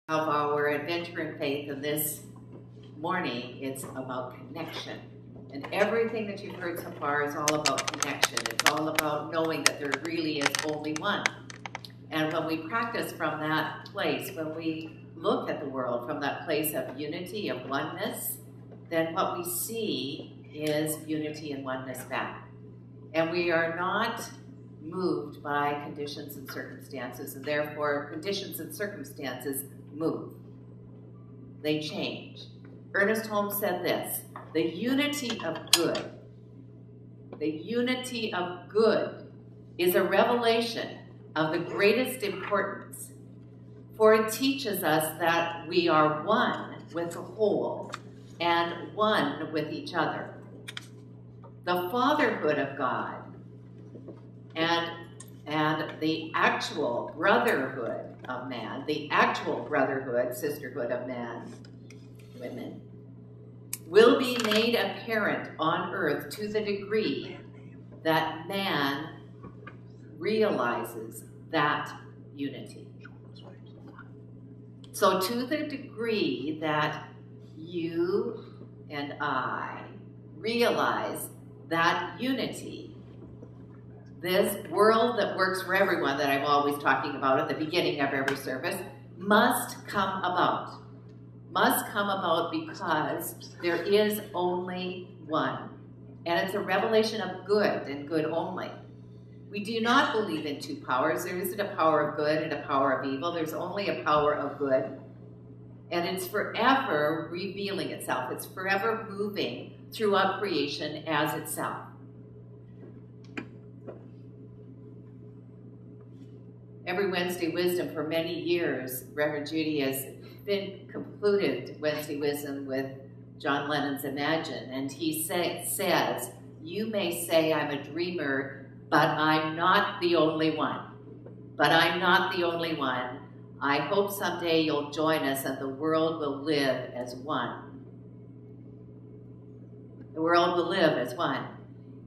of our adventure in faith, and this morning it's about connection. And everything that you've heard so far is all about connection. It's all about knowing that there really is only one. And when we practice from that place, when we look at the world from that place of unity, of oneness, then what we see is unity and oneness back. And we are not moved by conditions and circumstances, and therefore conditions and circumstances move. They change. Ernest Holmes said this: the unity of good is a revelation of the greatest importance, for it teaches us that we are one with the whole and one with each other. The fatherhood of God and the actual brotherhood of man, the actual brotherhood, sisterhood of man, women, will be made apparent on earth to the degree that man realizes that unity. So to the degree that you and I realize that unity, this world that works for everyone that I'm always talking about at the beginning of every service, must come about. Must come about because there is only one. And it's a revelation of good and good only. We do not believe in two powers. There isn't a power of good and a power of evil. There's only a power of good. And it's forever revealing itself. It's forever moving throughout creation as itself. Every Wednesday Wisdom for many years, Reverend Judy has been concluded Wednesday Wisdom with John Lennon's Imagine. And he says, you may say I'm a dreamer, but I'm not the only one. But I'm not the only one. I hope someday you'll join us and the world will live as one. The world will live as one.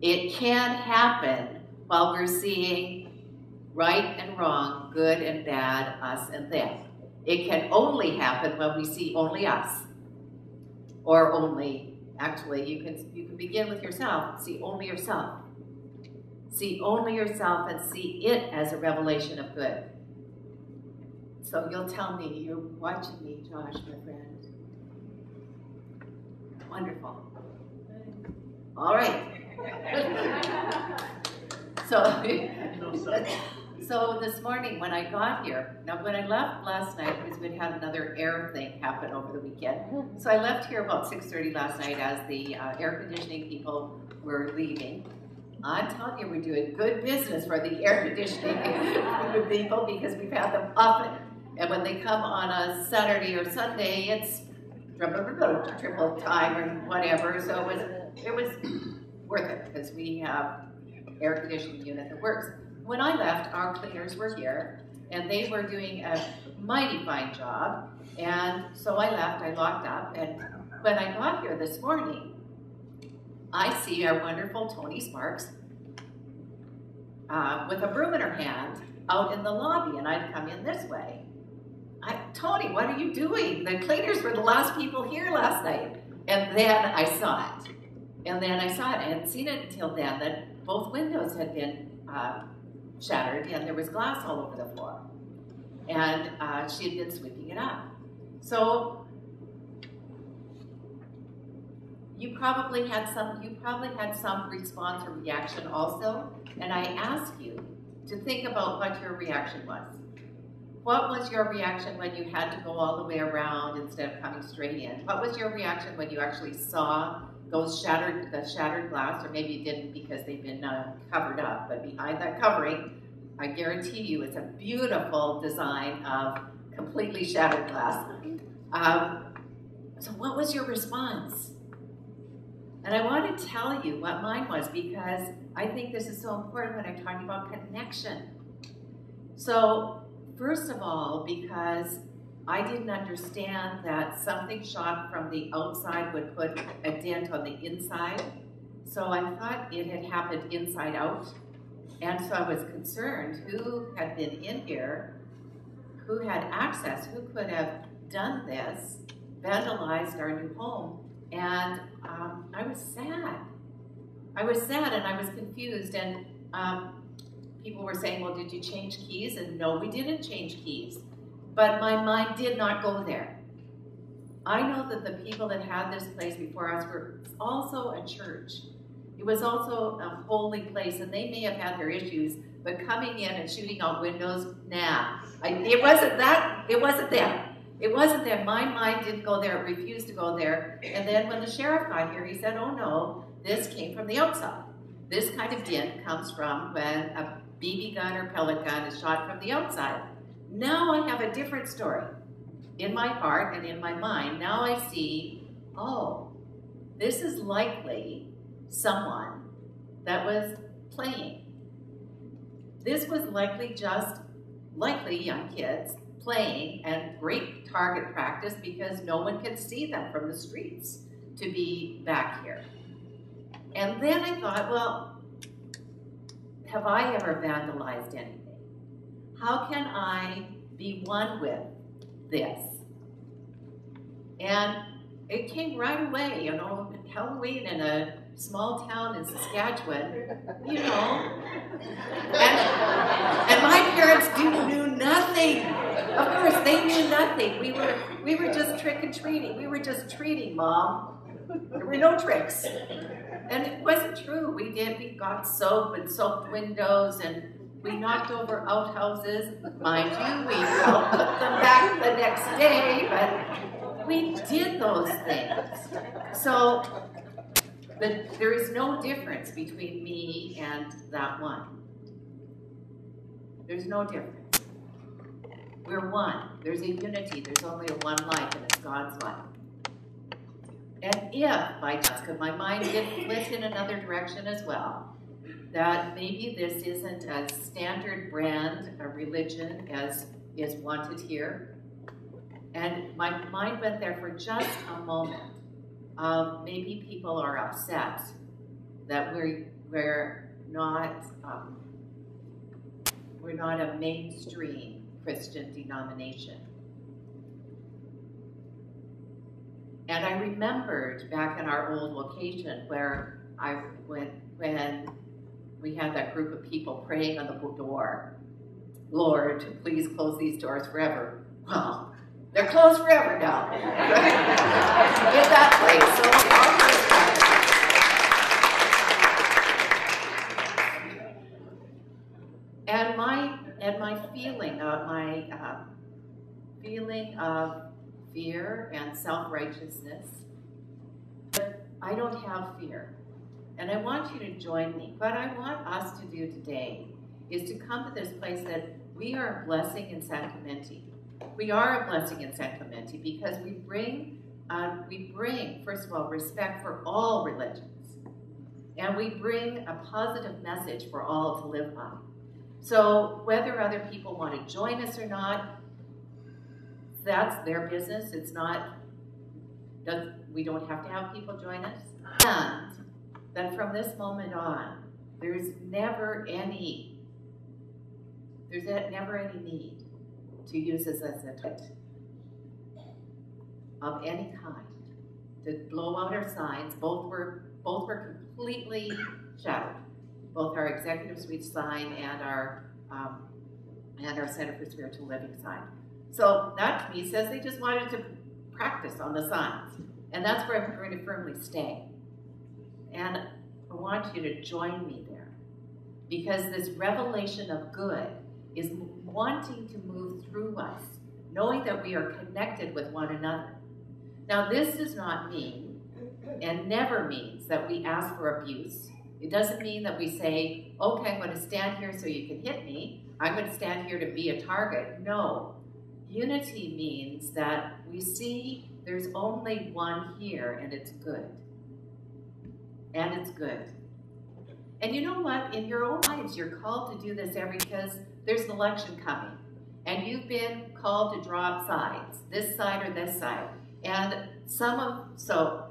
It can't happen while we're seeing right and wrong, good and bad, us and them. It can only happen when we see only us. Or only, actually, you can begin with yourself, see only yourself. See only yourself and see it as a revelation of good. So you'll tell me, you're watching me, Josh, my friend. Wonderful. All right. So this morning when I got here, now when I left last night, because we'd had another air thing happen over the weekend, so I left here about 6:30 last night as the air conditioning people were leaving. I'm telling you, we're doing good business for the air conditioning people because we've had them often. And when they come on a Saturday or Sunday, it's triple time or whatever. So it was worth it because we have air conditioning unit that works. When I left, our cleaners were here, and they were doing a mighty fine job. And so I left, I locked up, and when I got here this morning, I see our wonderful Tony Sparks with a broom in her hand out in the lobby, and I'd come in this way. Tony, what are you doing? The cleaners were the last people here last night. And then I saw it. And then I saw it. I hadn't seen it until then, that both windows had been shattered, and there was glass all over the floor. And she had been sweeping it up. So you probably had some response or reaction also. And I ask you to think about what your reaction was. What was your reaction when you had to go all the way around instead of coming straight in? What was your reaction when you actually saw the shattered glass, or maybe you didn't because they've been covered up, but behind that covering, I guarantee you it's a beautiful design of completely shattered glass. So what was your response? And I want to tell you what mine was, because I think this is so important when I'm talking about connection. So first of all, because I didn't understand that something shot from the outside would put a dent on the inside. So I thought it had happened inside out. And so I was concerned who had been in here, who had access, who could have done this, vandalized our new home, and I was sad. I was sad and I was confused, and people were saying, well, did you change keys? And no, we didn't change keys. But my mind did not go there. I know that the people that had this place before us were also a church. It was also a holy place, and they may have had their issues, but coming in and shooting out windows, nah. It wasn't that. It wasn't them. It wasn't them. My mind didn't go there. It refused to go there. And then when the sheriff got here, he said, oh no, this came from the outside. This kind of din comes from when a BB gun or pellet gun is shot from the outside. Now I have a different story in my heart and in my mind. Now I see, oh, this is likely someone that was playing. This was likely young kids playing, and great target practice because no one can see them from the streets to be back here. And then I thought, well, have I ever vandalized anything? How can I be one with this? And it came right away, you know, Halloween in a small town in Saskatchewan, you know. And my parents knew nothing. Of course, they knew nothing. We were just trick-and-treating. We were just treating, Mom. There were no tricks. And it wasn't true. We got soap and soaped windows, and we knocked over outhouses. Mind you, we all put them back the next day, but we did those things. So there is no difference between me and that one. There's no difference. We're one. There's a unity. There's only a one life, and it's God's life. And if, by chance, because my mind did flit in another direction as well, that maybe this isn't as standard brand a religion as is wanted here. And my mind went there for just a moment of maybe people are upset that we're not a mainstream Christian denomination. And I remembered back in our old location where I went when we had that group of people praying on the door, Lord, please close these doors forever. Well, they're closed forever now. In that place. So my feeling of fear and self-righteousness. I don't have fear. And I want you to join me. What I want us to do today is to come to this place that we are a blessing in San Clemente. We are a blessing in San Clemente because we bring, first of all, respect for all religions. And we bring a positive message for all to live by. So whether other people want to join us or not, that's their business. It's not, we don't have to have people join us. And that from this moment on, there's never any need to use this as a threat of any kind, to blow out our signs. Both were completely shattered. Both our executive suite sign and our Center for Spiritual Living sign. So that to me says they just wanted to practice on the signs. And that's where I'm going to firmly stay. And I want you to join me there. Because this revelation of good is wanting to move through us, knowing that we are connected with one another. Now this does not mean, and never means, that we ask for abuse. It doesn't mean that we say, okay, I'm going to stand here so you can hit me. I'm going to stand here to be a target. No. Unity means that we see there's only one here, and it's good. And it's good. And you know what? In your own lives, you're called to do this because there's an election coming. And you've been called to draw up sides, this side or this side. And so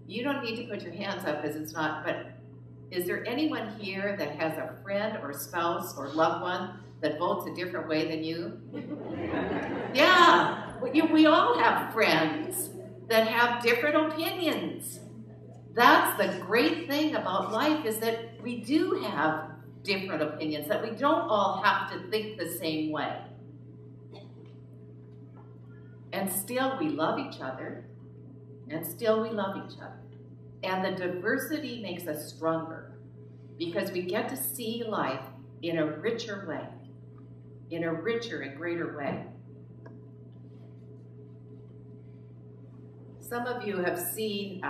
you don't need to put your hands up because it's not, but is there anyone here that has a friend or spouse or loved one that votes a different way than you? Yeah, We all have friends that have different opinions. That's the great thing about life, is that we do have different opinions, that we don't all have to think the same way. And still we love each other, and still we love each other. And the diversity makes us stronger, because we get to see life in a richer way, in a richer and greater way. Some of you have seen,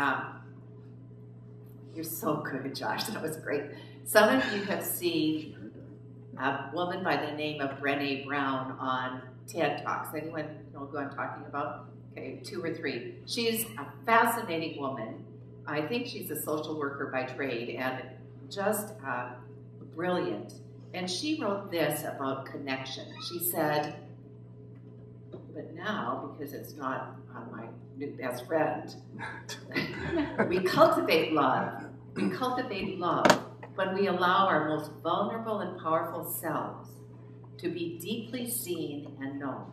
you're so good, Josh, that was great. Some of you have seen a woman by the name of Brené Brown on TED Talks. Anyone know who I'm talking about? Okay, 2 or 3. She's a fascinating woman. I think she's a social worker by trade, and just brilliant. And she wrote this about connection. She said, but now, because it's not on my new best friend, we cultivate love. We cultivate love when we allow our most vulnerable and powerful selves to be deeply seen and known.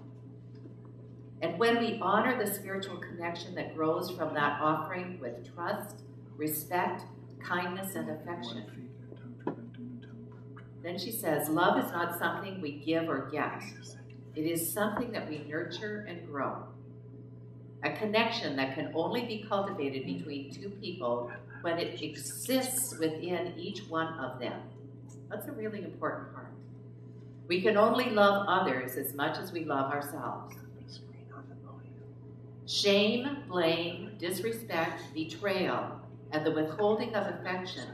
And when we honor the spiritual connection that grows from that offering with trust, respect, kindness, and affection. Then she says, love is not something we give or get. It is something that we nurture and grow. A connection that can only be cultivated between 2 people when it exists within each one of them. That's a really important part. We can only love others as much as we love ourselves. Shame, blame, disrespect, betrayal, and the withholding of affection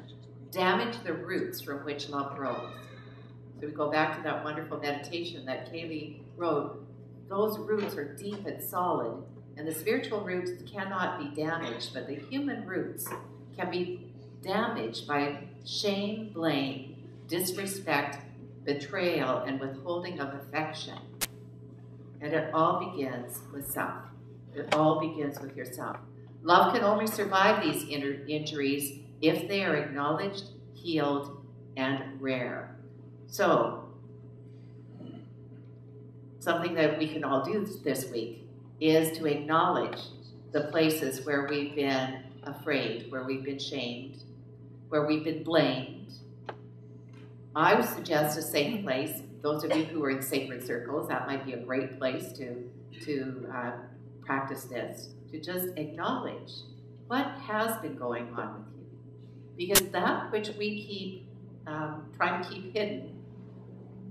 damage the roots from which love grows. So we go back to that wonderful meditation that Kaylee wrote. Those roots are deep and solid, and the spiritual roots cannot be damaged, but the human roots can be damaged by shame, blame, disrespect, betrayal, and withholding of affection. And it all begins with self. It all begins with yourself. Love can only survive these injuries if they are acknowledged, healed, and rare. So, something that we can all do this week is to acknowledge the places where we've been afraid, where we've been shamed, where we've been blamed. I would suggest a safe place. Those of you who are in sacred circles, that might be a great place to practice this, to just acknowledge what has been going on with you. Because that which we keep trying to keep hidden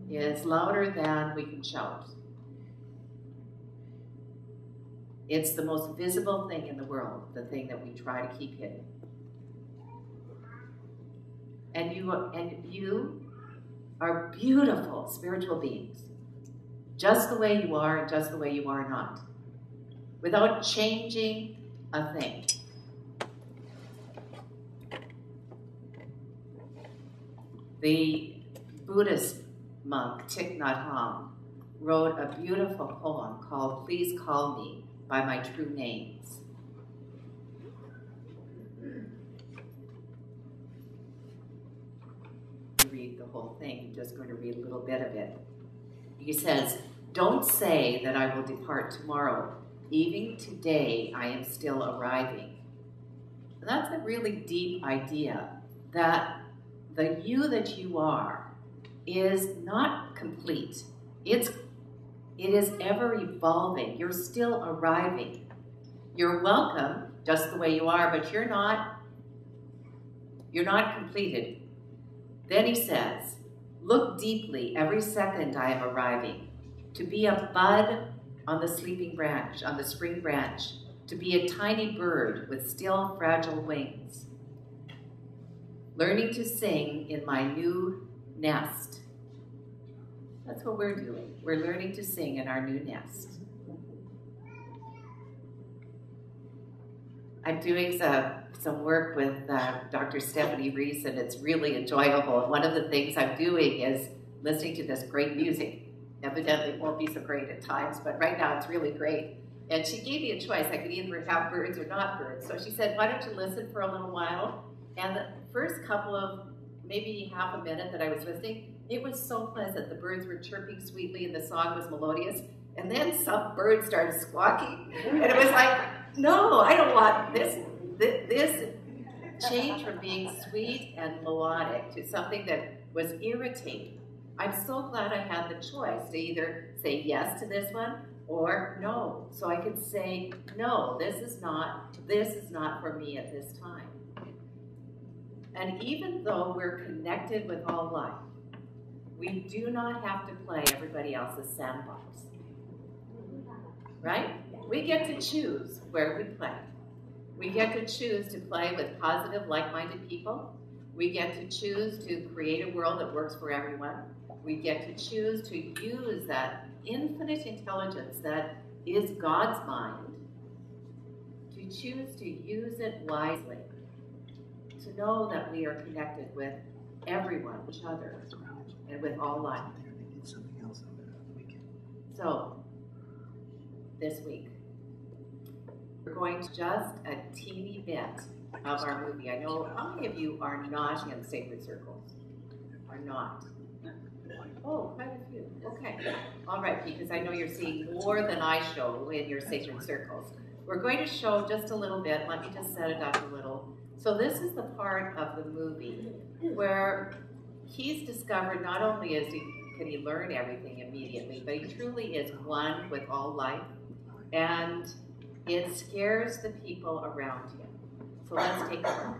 is louder than we can shout. It's the most visible thing in the world, the thing that we try to keep hidden. And you are beautiful spiritual beings, just the way you are and just the way you are not, without changing a thing. The Buddhist monk Thich Nhat Hanh wrote a beautiful poem called Please Call Me by My True Names. Read the whole thing, I'm just going to read a little bit of it. He says, don't say that I will depart tomorrow. Even today I am still arriving. And that's a really deep idea, that the you that you are is not complete. It is ever evolving. You're still arriving. You're welcome just the way you are, but you're not completed. Then he says, look deeply every second I am arriving, to be a bud on the sleeping branch, on the spring branch, to be a tiny bird with still fragile wings, learning to sing in my new nest. That's what we're doing. We're learning to sing in our new nest. I'm doing some work with Dr. Stephanie Reese, and it's really enjoyable. And one of the things I'm doing is listening to this great music. Evidently it won't be so great at times, but right now it's really great. And she gave me a choice. I could either have birds or not birds. So she said, why don't you listen for a little while? And the first couple of, maybe half a minute that I was listening, it was so pleasant. The birds were chirping sweetly and the song was melodious. And then some bird started squawking, and it was like, no, I don't want this. This changed from being sweet and melodic to something that was irritating. I'm so glad I had the choice to either say yes to this one or no. So I could say, no, this is not for me at this time. And even though we're connected with all life, we do not have to play everybody else's sandbox. Right? We get to choose where we play. We get to choose to play with positive, like-minded people. We get to choose to create a world that works for everyone. We get to choose to use that infinite intelligence that is God's mind, to choose to use it wisely, to know that we are connected with everyone, each other, and with all life. So, this week, we're going to just a teeny bit of our movie. I know how many of you are not in sacred circles? Are not? Oh, quite a few. Okay. All right, because I know you're seeing more than I show in your sacred circles. We're going to show just a little bit. Let me just set it up a little. So this is the part of the movie where he's discovered not only can he learn everything immediately, but he truly is one with all life. And it scares the people around him. So let's take a look.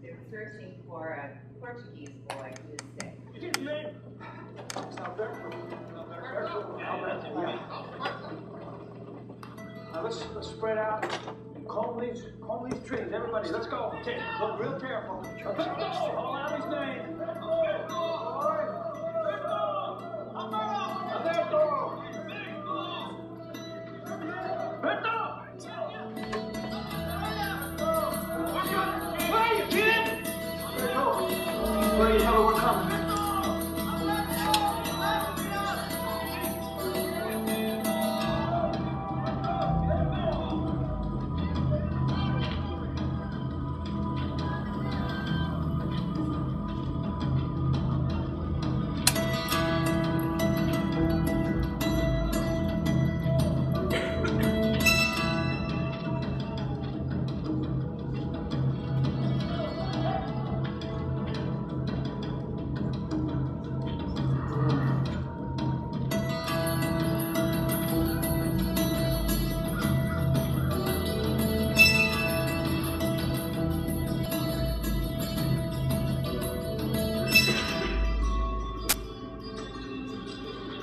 They're searching for a Portuguese boy who is sick. Now let's spread out. Comb these trees. Everybody, let's go. Look real careful. Call out his name. Where are you, kid? Where you know we're coming?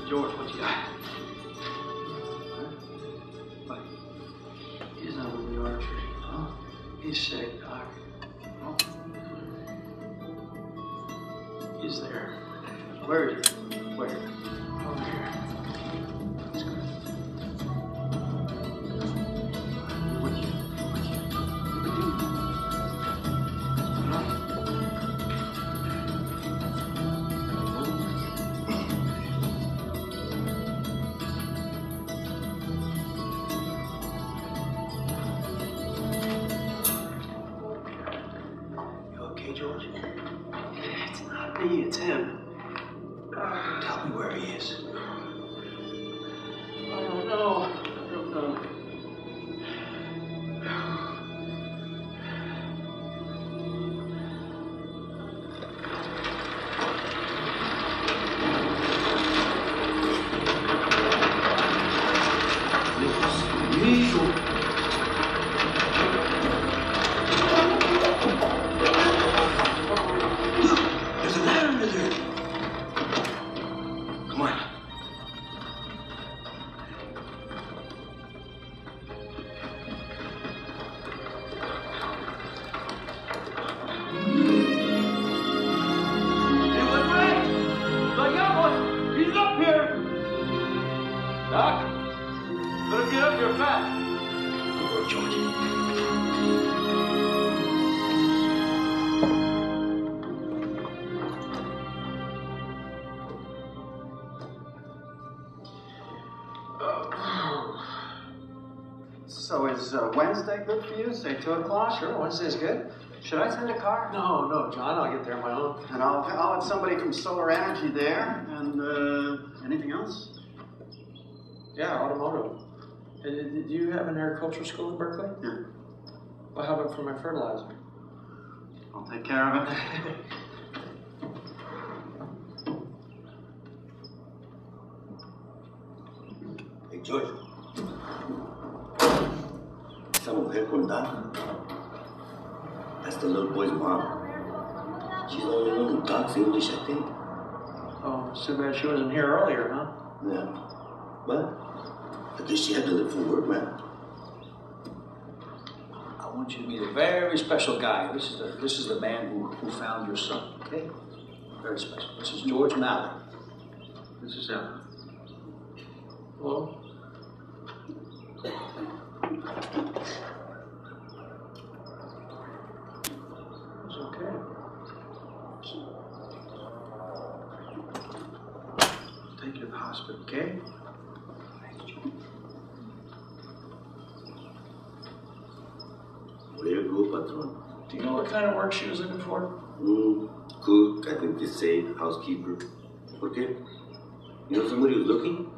George, what you got? Huh? What? He's not with the archery. Huh? He's sick, Doc. Oh. He's there. Where is he? Where? Over here. Let's go. With you. With you. Huh? George? It's not me, it's him. Tell me where he is. I don't know. I don't know. There's a man under there. Wednesday good for you? Say 2 o'clock? Sure, Wednesday's good. Should I send a car? No, John, I'll get there on my own. And I'll have somebody from Solar Energy there. And anything else? Yeah, automotive. Do you have an agricultural school in Berkeley? Yeah. Well, how about for my fertilizer? I'll take care of it. Hey, George. Esa mujer con Doc, that's the little boy's mom. She's the only one who talks English, I think. Oh, it's too bad she wasn't here earlier, huh? Yeah. But I guess she had to live for work, man. I want you to meet a very special guy. This is the man who found your son, okay? Very special. This is George Malley. This is him. Hello? It's okay. Take you to the hospital, okay? Way to go, patron. Do you know what kind of work she was looking for? Cook, I think they say, housekeeper. Okay? You know somebody who's looking?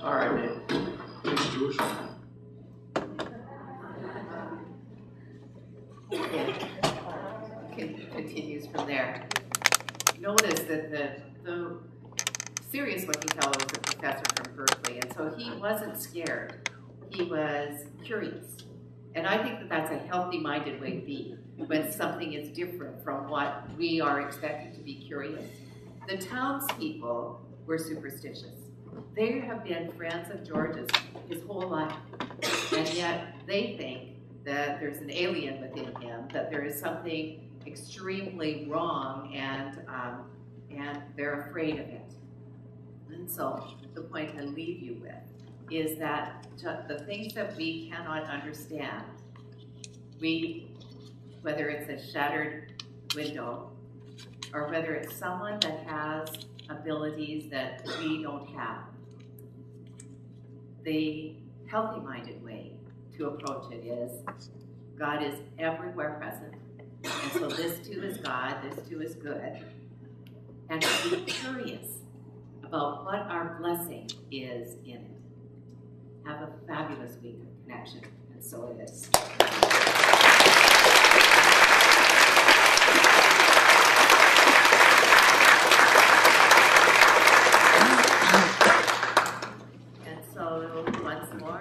All right, man. Thanks, George. Continues from there. Notice that the serious looking fellow was a professor from Berkeley, and so he wasn't scared. He was curious. And I think that that's a healthy-minded way to be when something is different from what we are expected to be curious. The townspeople were superstitious. They have been friends of George's his whole life, and yet they think that there's an alien within him, that there is something extremely wrong, and they're afraid of it. And so the point I leave you with is that the things that we cannot understand, whether it's a shattered window or whether it's someone that has abilities that we don't have, the healthy-minded way to approach it is God is everywhere present. And so this too is God, this too is good. And to be curious about what our blessing is in it. Have a fabulous week of connection, and so it is.